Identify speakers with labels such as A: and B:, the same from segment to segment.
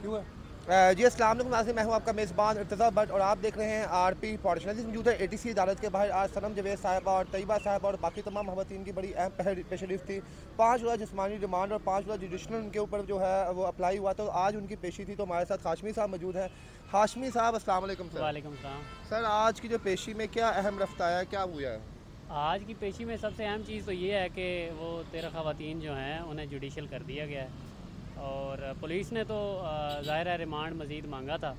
A: क्यों है? जी अस्सलाम वालेकुम नाज़रीन, मैं हूं आपका मेज़बान इर्तज़ा भट्ट और आप देख रहे हैं आरपी पॉडकास्ट। मौजूद है एटीसी अदालत के बाहर। आज सनम जवेद साहिबा और तैयबा साहिबा और बाकी तमाम ख़वातीन की बड़ी अहम पेशरीफ थी। 5 रोज़ा जिस्मानी रिमांड और 5 रोज़ा जुडिशनल उनके ऊपर जो है वो अप्लाई हुआ, तो आज उनकी पेशी थी। तो हमारे साथ हाशमी साहब मौजूद हैं। हाशमी साहब अस्सलाम वालेकुम सर।
B: वालेकुम सलाम।
A: सर आज की जो पेशी में क्या अहम रफ्त आया, क्या हुआ है?
B: आज की पेशी में सबसे अहम चीज़ तो ये है कि वो 13 ख़वातीन जो हैं उन्हें जुडिशल कर दिया गया है। और पुलिस ने तो ज़ाहिर है रिमांड मज़ीद मांगा था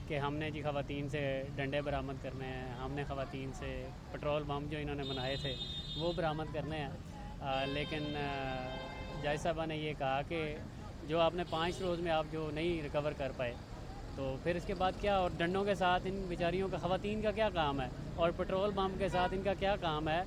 B: कि हमने जी ख़वातीन से डंडे बरामद करने हैं, हमने ख़वातीन से पेट्रोल बम जो इन्होंने बनाए थे वो बरामद करने हैं। लेकिन जज साहबा ने ये कहा कि जो आपने 5 रोज़ में आप जो नहीं रिकवर कर पाए, तो फिर इसके बाद क्या, और डंडों के साथ इन बेचारियों का ख़वातीन का क्या काम है, और पेट्रोल पम्प के साथ इनका क्या काम है।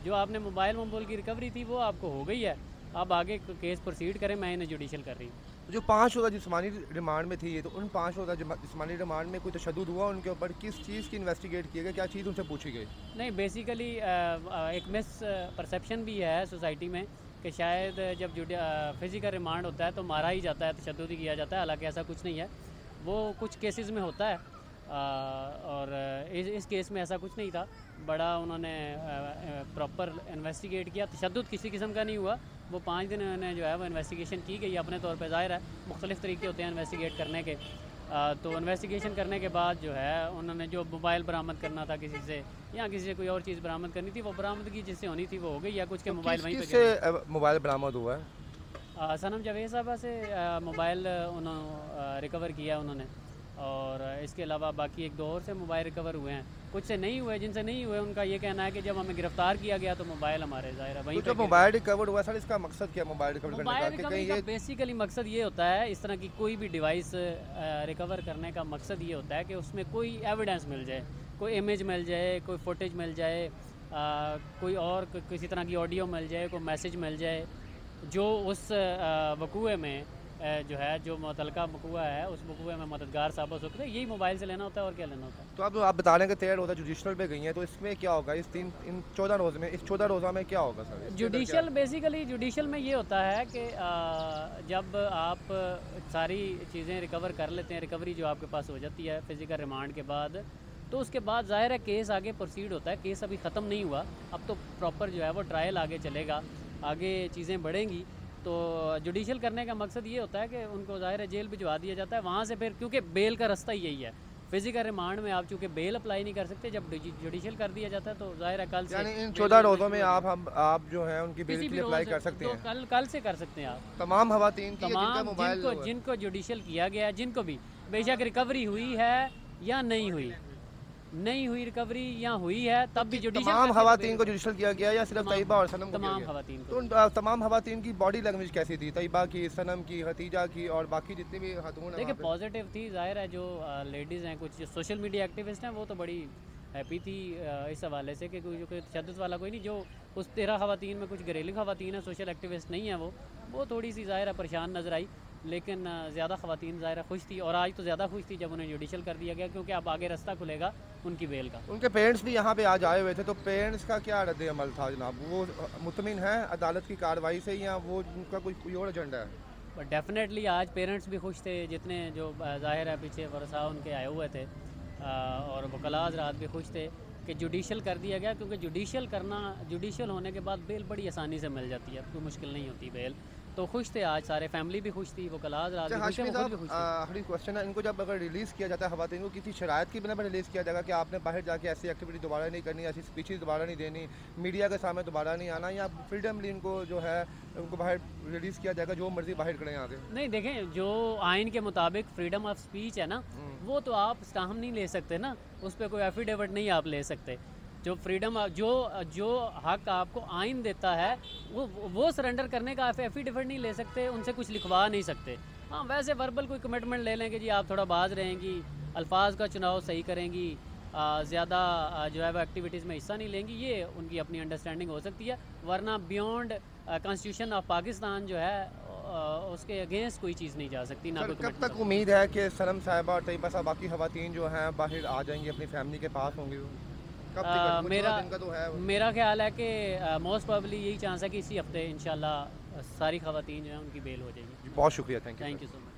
B: जो आपने मोबाइल की रिकवरी थी वो आपको हो गई है, अब आगे केस प्रोसीड करें, मैं इन्हें जुडिशल कर रही हूँ।
A: जो 5 रोज़ा जिस्मानी रिमांड में थी, ये तो उन 5 रोज़ा जिस्मानी रिमांड में कोई तशद्दुद हुआ उनके ऊपर? किस चीज़ की इन्वेस्टिगेट किया गया, क्या चीज़ उनसे पूछी गई?
B: नहीं, बेसिकली एक मिस परसेप्शन भी है सोसाइटी में कि शायद जब फिज़िकल रिमांड होता है तो मारा ही जाता है, तशद्दुद ही किया जाता है। हालांकि ऐसा कुछ नहीं है, वो कुछ केसेस में होता है। और इस केस में ऐसा कुछ नहीं था। बड़ा उन्होंने प्रॉपर इन्वेस्टिगेट किया, तशद्दुद किसी किस्म का नहीं हुआ। वो 5 दिन उन्होंने जो है वो इन्वेस्टिगेशन की गई अपने तौर पे। ज़ाहिर है मुख्तलिफ़ तरीके होते हैं इन्वेस्टिगेट करने के। तो इन्वेस्टिगेशन करने के बाद जो है उन्होंने जो मोबाइल बरामद करना था किसी से, या किसी से कोई और चीज़ बरामद करनी थी, वो बरामदगी जिससे होनी थी वो हो गई, या कुछ के
A: तो
B: मोबाइल वहीं
A: किस
B: पे
A: मोबाइल बरामद हुआ है?
B: सनम जावेद साहबा से मोबाइल उन्होंने रिकवर किया उन्होंने। और इसके अलावा बाकी 1-2 और से मोबाइल रिकवर हुए हैं। कुछ से नहीं हुए, जिनसे नहीं हुए उनका ये कहना है कि जब हमें गिरफ्तार किया गया तो मोबाइल हमारे ज़ाहिर है वहीं
A: तो जो मोबाइल रिकवर हुआ सर, इसका मकसद क्या मोबाइल रिकवर करने
B: मोबाइल
A: का?
B: रिकवरी का बेसिकली मकसद ये होता है, इस तरह की कोई भी डिवाइस रिकवर करने का मकसद ये होता है कि उसमें कोई एविडेंस मिल जाए, कोई इमेज मिल जाए, कोई फुटेज मिल जाए, कोई और किसी तरह की ऑडियो मिल जाए, कोई मैसेज मिल जाए जो उस वकूए में जो है, जो मुतलका वकूआ है उस वकूए में मददगार साबित हो सकता है। यही मोबाइल से लेना होता है, और क्या लेना होता है।
A: तो अब आप बता रहे हैं कि 13 रोज़ा जुडिशनल पे गई हैं, तो इसमें क्या होगा? इन 14 रोज़ में, इस 14 रोज़ा में क्या होगा सर?
B: जुडिशल बेसिकली जुडिशल में ये होता है कि जब आप सारी चीज़ें रिकवर कर लेते हैं, रिकवरी जो आपके पास हो जाती है फिज़िकल रिमांड के बाद, तो उसके बाद ज़ाहिर है केस आगे प्रोसीड होता है। केस अभी ख़त्म नहीं हुआ, अब तो प्रॉपर जो है वो ट्रायल आगे चलेगा, आगे चीज़ें बढ़ेंगी। तो जुडिशल करने का मकसद ये होता है कि उनको ज़ाहिर है जेल भिजवा दिया जाता है। वहाँ से फिर, क्योंकि बेल का रास्ता ही यही है, फिज़िकल रिमांड में आप चूँकि बेल अप्लाई नहीं कर सकते, जब जुडिशल कर दिया जाता है तो ज़ाहिर है कल से,
A: यानी इन 14 रोज़ों में आप जो है उनकी बेल
B: किसी
A: के
B: भी
A: लिए अप्लाई
B: रोज़
A: कर सकते
B: तो
A: हैं?
B: कल से कर सकते हैं आप।
A: तमाम खवातीन की, जिनका
B: तमाम
A: मोबाइल
B: जिनको जुडिशल किया गया है, जिनको भी बेशक रिकवरी हुई है या नहीं हुई रिकवरी या हुई है, तब भी जुडिशल
A: तमाम खवातीन को जुडिशल किया गया या सिर्फ तैयबा और सनम को?
B: तमाम खवातीन को।
A: तो तमाम खवातीन की बॉडी लैंग्वेज कैसी थी? तैयबा की, सनम की, हतीजा की और बाकी जितनी भी खातून
B: देखिए पॉजिटिव थी। ज़ाहिर है जो लेडीज़ हैं, कुछ सोशल मीडिया एक्टिविस्ट हैं, वो तो बड़ी हैप्पी थी इस हवाले से कि कोई तशद्दुद वाला कोई नहीं। जो उस 13 खवातीन में कुछ घरेलू खवातीन हैं, सोशल एक्टिविस्ट नहीं है, वो थोड़ी सी ज़ाहिर है परेशान नज़र आई। लेकिन ज़्यादा खवातीन ज़ाहिर खुश थी, और आज तो ज़्यादा खुश थी जब उन्हें जुडिशल कर दिया गया, क्योंकि अब आगे रास्ता खुलेगा उनकी बेल का।
A: उनके पेरेंट्स भी यहाँ पे आज आए हुए थे, तो पेरेंट्स का क्या रद्द अमल था जनाब? वो मुतमिन है अदालत की कार्रवाई से, या वो उनका कोई और एजेंडा है?
B: बट डेफिनेटली आज पेरेंट्स भी खुश थे, जितने जो ज़ाहिर है पीछे वरसा उनके आए हुए थे, और वकला हज़रात भी खुश थे कि जुडिशल कर दिया गया। क्योंकि जुडिशल होने के बाद बेल बड़ी आसानी से मिल जाती है, कोई मुश्किल नहीं होती बेल। तो खुश थे आज सारे, फैमिली भी खुश थी, वकला हज़रात भी खुश थे, वो खुद भी खुश थे।
A: आखिरी क्वेश्चन है, इनको जब अगर रिलीज़ किया जाता है खवातीन को, किसी शरायत की बिना पर रिलीज़ किया जाएगा कि आपने बाहर जाके ऐसी एक्टिविटी दोबारा नहीं करनी, ऐसी स्पीचेस दोबारा नहीं देनी, मीडिया के सामने दोबारा नहीं आना, या फ्रीडमली इनको जो है उनको बाहर रिलीज़ किया जाएगा, जो मर्जी बाहर करें आगे?
B: नहीं, देखें, जो आइन के मुताबिक फ्रीडम ऑफ स्पीच है ना, वो तो आप स्टाम नहीं ले सकते ना, उस पर कोई एफिडेविट नहीं आप ले सकते। जो फ्रीडम, जो हक आपको आइन देता है, वो सरेंडर करने का आप एफिडेविट नहीं ले सकते, उनसे कुछ लिखवा नहीं सकते। हाँ, वैसे वर्बल कोई कमिटमेंट ले लें कि जी आप थोड़ा बाज रहेंगी, अल्फाज का चुनाव सही करेंगी, ज़्यादा जो है वो एक्टिविटीज़ में हिस्सा नहीं लेंगी, ये उनकी अपनी अंडरस्टैंडिंग हो सकती है। वरना बियॉन्ड कॉन्स्टिट्यूशन ऑफ पाकिस्तान जो है उसके अगेंस्ट कोई चीज़ नहीं जा सकती ना।
A: कब तक उम्मीद है कि सनम साहिबा और तैयबा साहब, बाकी खवातीन जो हैं बाहर आ जाएंगी, अपनी फैमिली के पास होंगी?
B: मेरा ख्याल है कि मोस्ट प्रोबेबली यही चांस है कि इसी हफ्ते इंशाल्लाह सारी खवातीन जो है उनकी बेल हो जाएगी।
A: बहुत शुक्रिया, थैंक यू
B: सो मच।